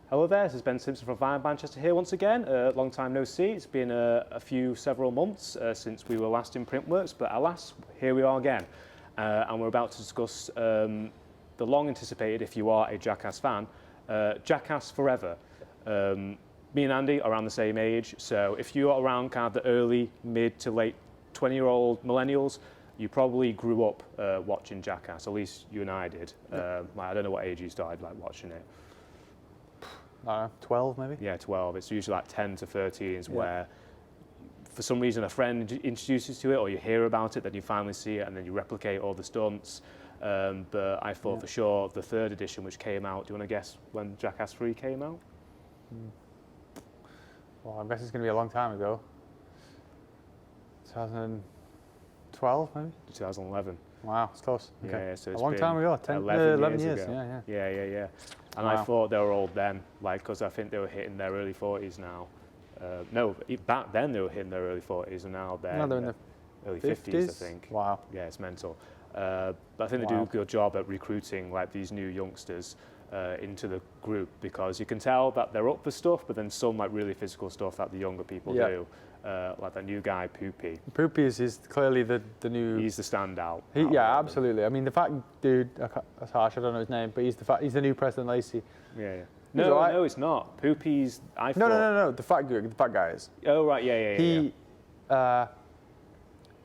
Hello there, this is Ben Simpson from Vine Manchester here once again. Long time no see. It's been several months since we were last in Printworks, but alas, here we are again. And we're about to discuss the long anticipated, if you are a Jackass fan, Jackass Forever. Me and Andy are around the same age, so if you are around kind of the early, mid to late 20-year-old millennials, you probably grew up watching Jackass, at least you and I did. I don't know what age you started watching it. 12 maybe? Yeah, 12. It's usually like 10 to 13s where for some reason a friend introduces you to it or you hear about it, then you finally see it and then you replicate all the stunts. But I thought for sure the third edition, which came out, do you want to guess when Jackass 3 came out? Well, I guess it's going to be a long time ago. 2012 maybe? 2011. Wow, it's close. Okay. Yeah, so it's a long time ago, 11 years. Ago. Yeah. And wow. I thought they were old then, because I think they were hitting their early 40s now. No, back then they were hitting their early 40s, and now they're in the early 50s, I think. Wow. Yeah, it's mental. But I think they do a good job at recruiting these new youngsters into the group, because you can tell that they're up for stuff, but then some really physical stuff that the younger people do. Like that new guy, Poopy. Poopy is clearly the new... He's the standout. Absolutely. I mean, the fact dude, that's harsh, I don't know his name, but he's the new President Lacey. Yeah. No, it's not. Poopy's... No, the fat guy is. Oh, right, yeah. He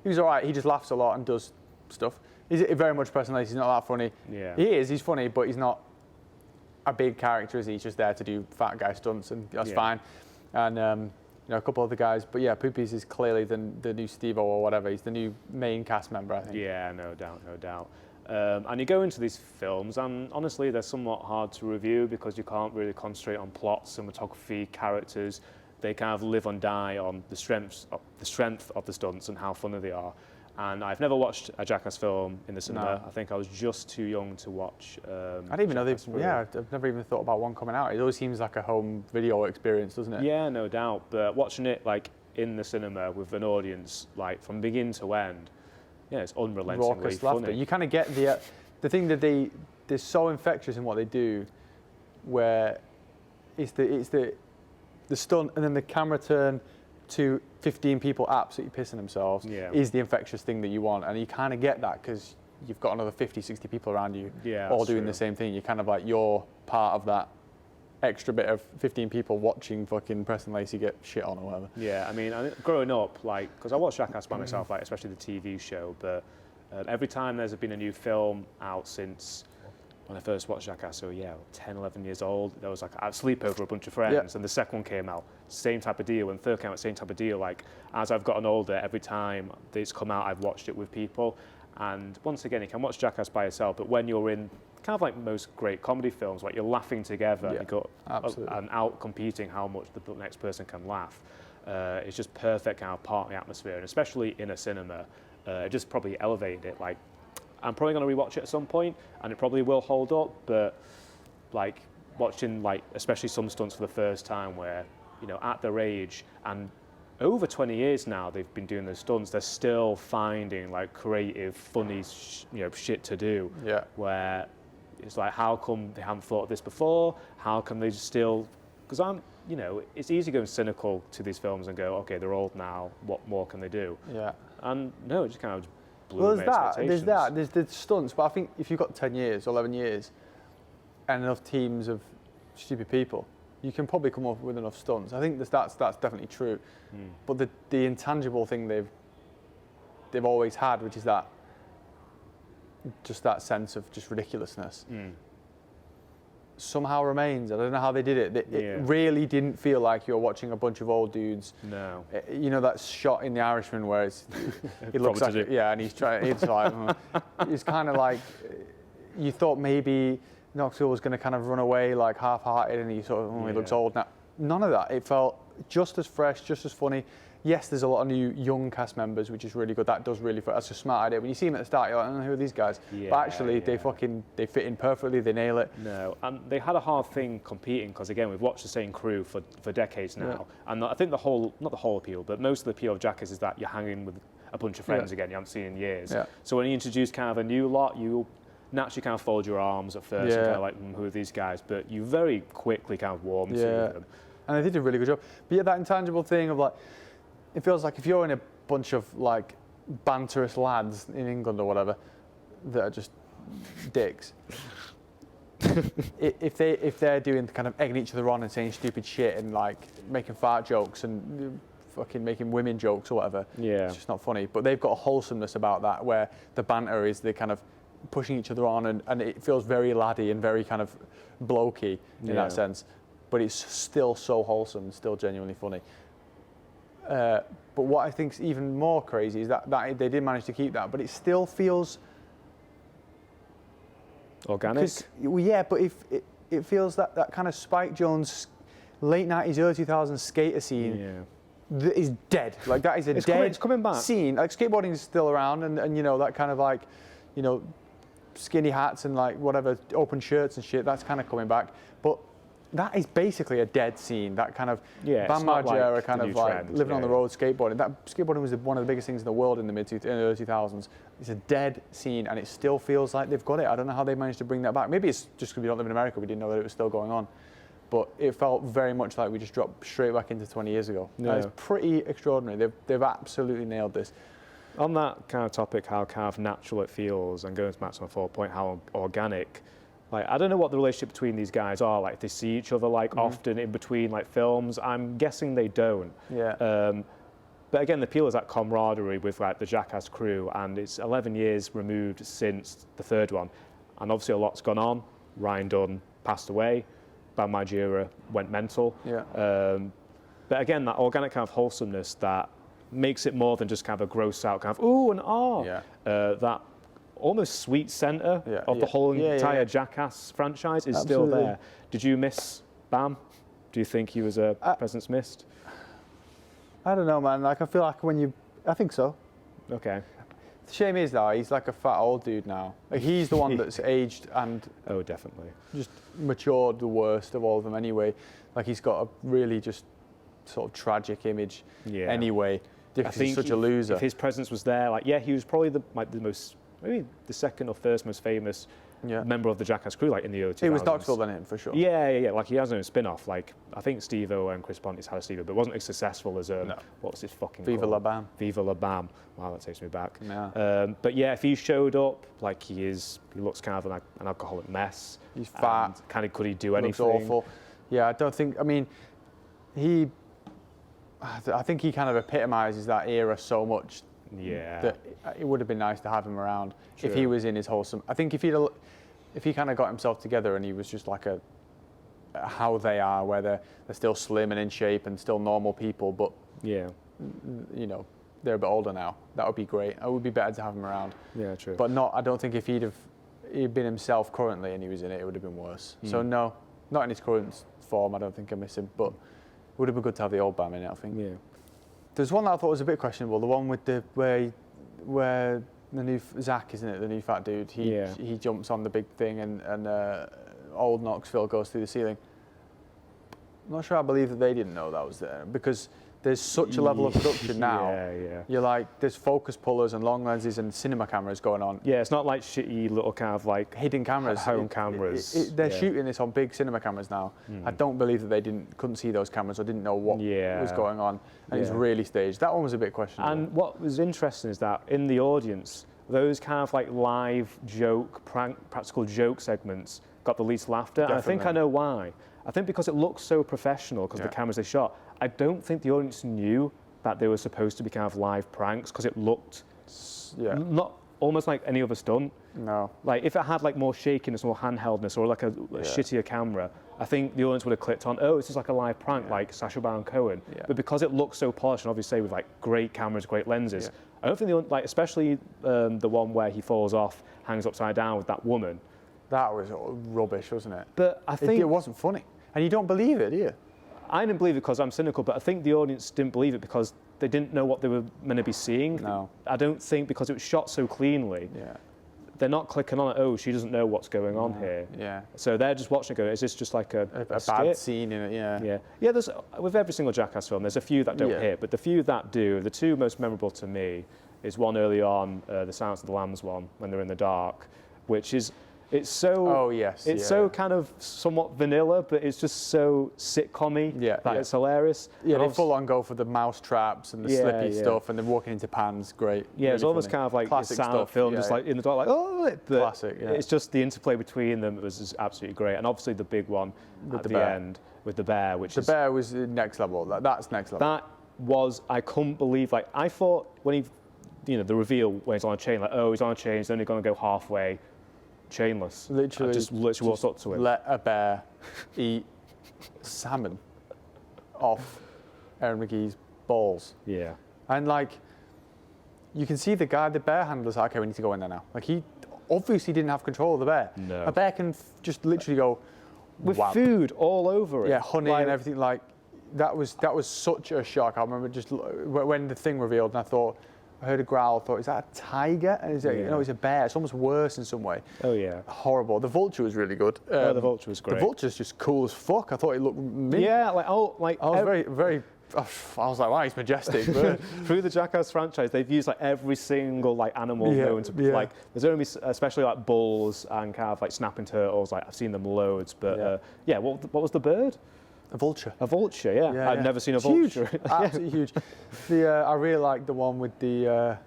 was all right, he just laughs a lot and does stuff. He's very much President Lacey, he's not that funny. Yeah. He's funny, but he's not a big character, is he? He's just there to do fat guy stunts, and that's fine. And... a couple of the guys, but yeah, Poopies is clearly the new Steve-O or whatever. He's the new main cast member, I think. Yeah, no doubt. And you go into these films, and honestly, they're somewhat hard to review because you can't really concentrate on plot, cinematography, characters. They kind of live and die on the strength of the stunts and how funny they are. And I've never watched a Jackass film in the cinema. No. I think I was just too young to watch. I didn't even know I've never even thought about one coming out. It always seems like a home video experience, doesn't it? Yeah, no doubt. But watching it in the cinema with an audience, from beginning to end, it's unrelentingly raucous laughter. funny. You kind of get the thing that they're so infectious in what they do, where it's the stunt and then the camera turn to 15 people absolutely pissing themselves is the infectious thing that you want, and you kind of get that because you've got another 50, 60 people around you all doing the same thing. You're kind of you're part of that extra bit of 15 people watching fucking Preston Lacey get shit on or whatever. Yeah, I mean, growing up, because I watched Jackass by myself, especially the TV show, but every time there's been a new film out since when I first watched Jackass, 10, 11 years old, there was a sleepover with a bunch of friends, and the second one came out, same type of deal, and the third came out, same type of deal. As I've gotten older, every time it's come out, I've watched it with people. And once again, you can watch Jackass by yourself, but when you're in kind of most great comedy films, you're laughing together, and you're out competing how much the next person can laugh. It's just perfect kind of party atmosphere, and especially in a cinema, it just probably elevated it. I'm probably going to rewatch it at some point, and it probably will hold up, but watching especially some stunts for the first time where, at their age and over 20 years now they've been doing those stunts, they're still finding creative, funny, shit to do. Yeah. Where it's how come they haven't thought of this before? How can they still? Because it's easy going cynical to these films and go, okay, they're old now. What more can they do? Yeah. And no, it just kind of. Well, there's the stunts, but I think if you've got 10 years or 11 years and enough teams of stupid people, you can probably come up with enough stunts. I think that's definitely true. But the intangible thing they've always had, which is that sense of just ridiculousness, somehow remains. I don't know how they did it. It really didn't feel like you were watching a bunch of old dudes. No. That shot in The Irishman where he looks like and he's trying. It's it's kind of you thought maybe Knoxville was going to kind of run away half-hearted, and he looks old now. None of that. It felt just as fresh, just as funny. Yes, there's a lot of new young cast members, which is really good. That's a smart idea. When you see them at the start, you're like, who are these guys? But actually, they fit in perfectly. They nail it. No, and they had a hard thing competing because again, we've watched the same crew for decades now, and I think not the whole appeal, but most of the appeal of Jackass is that you're hanging with a bunch of friends again you haven't seen in years. Yeah. So when you introduce kind of a new lot, naturally kind of fold your arms at first and kind of like, who are these guys? But you very quickly kind of warm to them. And they did a really good job. But yeah, that intangible thing of like, it feels like if you're in a bunch of like banterous lads in England or whatever that are just dicks, if they're doing kind of egging each other on and saying stupid shit and like making fart jokes and fucking making women jokes or whatever, it's just not funny. But they've got a wholesomeness about that where the banter is the kind of pushing each other on and it feels very laddie and very kind of blokey in that sense. But it's still so wholesome and still genuinely funny. But what I think is even more crazy is that they did manage to keep that, but it still feels organic. Yeah, but if it feels that kind of Spike Jonze late 90s, early 2000s skater scene that is dead. Like that is a it's coming back. Scene. Like skateboarding is still around, and you know that kind of like, you know, skinny hats and like whatever open shirts and shit. That's kind of coming back, but that is basically a dead scene. That kind of Bam Margera like kind of like trend, living on the road skateboarding. That skateboarding was one of the biggest things in the world in the early 2000s. It's a dead scene, and it still feels like they've got it. I don't know how they managed to bring that back. Maybe it's just because we don't live in America. We didn't know that it was still going on, but it felt very much like we just dropped straight back into 20 years ago. Yeah. It's pretty extraordinary. They've absolutely nailed this. On that kind of topic, how kind of natural it feels, and going back to my 4-point, how organic. Like, I don't know what the relationship between these guys are. Like, they see each other like often in between like films. I'm guessing they don't. Yeah. But again, the appeal is that camaraderie with like the Jackass crew, and it's 11 years removed since the third one, and obviously a lot's gone on. Ryan Dunn passed away. Bam Margera went mental. Yeah. But again, that organic kind of wholesomeness that makes it more than just kind of a gross out kind of ooh and ah. Yeah. That almost sweet centre of the whole entire Jackass franchise is still there. Did you miss Bam? Do you think he was a presence missed? I don't know, man. Like, I feel like I think so. Okay. The shame is, though, he's like a fat old dude now. Like, he's the one that's aged and definitely just matured the worst of all of them anyway. Like, he's got a really just sort of tragic image anyway. I think he's such a loser. If his presence was there, like, he was probably the most, maybe the second or first most famous member of the Jackass crew, like in the early 2000s. It was Knoxville then, him for sure. Yeah. Like, he has his own spin-off. Like, I think Steve-O and Chris Pontius had a Steve-O, but it wasn't as successful as what was his fucking Viva called? La Bam. Viva La Bam. Wow, that takes me back. Yeah. But yeah, if he showed up, like he looks kind of like an alcoholic mess. He's fat. Kind of, could he do anything? Looks awful. Yeah, I don't think. I mean, I think he kind of epitomises that era so much. Yeah. That it would have been nice to have him around if he was in his wholesome. I think if he kind of got himself together and he was just like how they are, where they're still slim and in shape and still normal people, but you know, they're a bit older now. That would be great. It would be better to have him around. Yeah, true. But I don't think if he'd been himself currently and he was in it, it would have been worse. So no, not in his current form. I don't think I miss him, but it would have been good to have the old Bam in it, I think. Yeah. There's one that I thought was a bit questionable. The one with where the new Zach, isn't it? The new fat dude. He jumps on the big thing and old Knoxville goes through the ceiling. I'm not sure I believe that they didn't know that was there, because there's such a level of production now. Yeah. You're like, there's focus pullers and long lenses and cinema cameras going on. Yeah, it's not like shitty little kind of like hidden cameras, home cameras. They're shooting this on big cinema cameras now. I don't believe that they couldn't see those cameras or didn't know what was going on, and it's really staged. That one was a bit questionable. And what was interesting is that in the audience, those kind of like live joke, practical joke segments got the least laughter. And I think I know why. I think because it looks so professional, because the cameras they shot. I don't think the audience knew that they were supposed to be kind of live pranks, because it looked not almost like any other stunt. No. Like if it had like more shakiness, more handheldness, or like a shittier camera, I think the audience would have clicked on, oh, this is like a live prank, like Sacha Baron Cohen. Yeah. But because it looks so polished, and obviously with like great cameras, great lenses, I don't think like, especially the one where he falls off, hangs upside down with that woman. That was rubbish, wasn't it? But I think it wasn't funny, and you don't believe it, do you? I didn't believe it because I'm cynical, but I think the audience didn't believe it because they didn't know what they were meant to be seeing. No. I don't think because it was shot so cleanly. Yeah. They're not clicking on it. Oh, she doesn't know what's going on here. Yeah. So they're just watching it going, is this just like a bad scene in it? Yeah. Yeah. There's with every single Jackass film, there's a few that don't hit, but the few that do, the two most memorable to me is one early on, the Silence of the Lambs one, when they're in the dark, which is it's so so kind of somewhat vanilla, but it's just so sitcom-y that it's hilarious. Yeah, they full on go for the mouse traps and the slippy stuff, and they're walking into pans. Great. Yeah, really it's almost funny. kind of like classic silent stuff. film, just like in the dark, like but classic. Yeah. It's just the interplay between them was just absolutely great, and obviously the big one at the end with the bear, which the bear was next level. That's next level. That was, I couldn't believe. Like I thought when he, the reveal when he's on a chain, like he's on a chain, he's only going to go halfway. Chainless. Literally, I just walked up to him. Let a bear eat salmon off Aaron McGee's balls. Yeah. And like, you can see the bear handler's like, okay, we need to go in there now. Like he obviously didn't have control of the bear. No. A bear can just literally go with food all over it. Yeah, honey and everything. Like that was such a shock. I remember just when the thing revealed, and I thought. I heard a growl, thought, is that a tiger? And it's it's a bear. It's almost worse in some way. Oh, yeah. Horrible. The vulture was really good. The vulture was great. The vulture's just cool as fuck. I thought it looked mint. Yeah, I was very, I was like, wow, he's majestic. Through the Jackass franchise, they've used like every single like animal known to like. There's only especially like bulls and kind of like snapping turtles. Like I've seen them loads, but what was the bird? A vulture. A vulture, yeah. I've never seen a vulture. Huge. Absolutely huge. I really like the one with the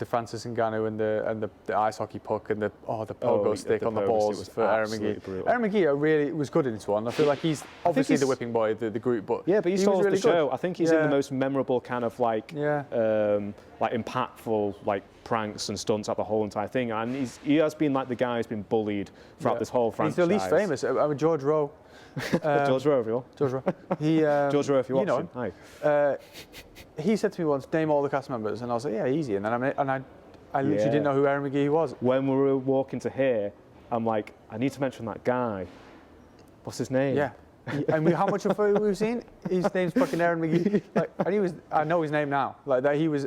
Francis Ngannou and the ice hockey puck and the pogo stick on the balls for Aaron McGee. Brutal. Aaron McGee really was good in this one. I feel like he's obviously the whipping boy of the group, but he stole really the show. Good. I think he's in the most memorable kind of like impactful like pranks and stunts at the whole entire thing, and he has been like the guy who's been bullied throughout this whole franchise. He's the least famous. I mean, George Rowe. George Rowe, if you want. George Rowe. George Rowe, if you're watching. Hi. He said to me once, name all the cast members, and I was like, yeah, easy. And then I literally didn't know who Aaron McGee was. When we were walking to here, I'm like, I need to mention that guy. What's his name? Yeah. And how much of it we've seen? His name's fucking Aaron McGee. And I know his name now. Like that, he was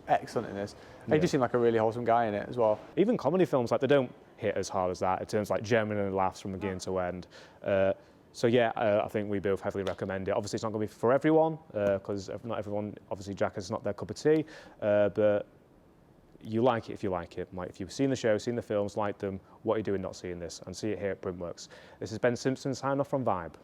excellent in this. And he just seemed like a really wholesome guy in it as well. Even comedy films, like they don't hit as hard as that. It turns like genuine laughs from beginning to end. I think we both heavily recommend it. Obviously, it's not going to be for everyone because not everyone, obviously, Jackass is not their cup of tea. But you like it if you like it. Like if you've seen the show, seen the films, liked them, what are you doing not seeing this? And see it here at Printworks. This is Ben Simpson signing off from Vibe.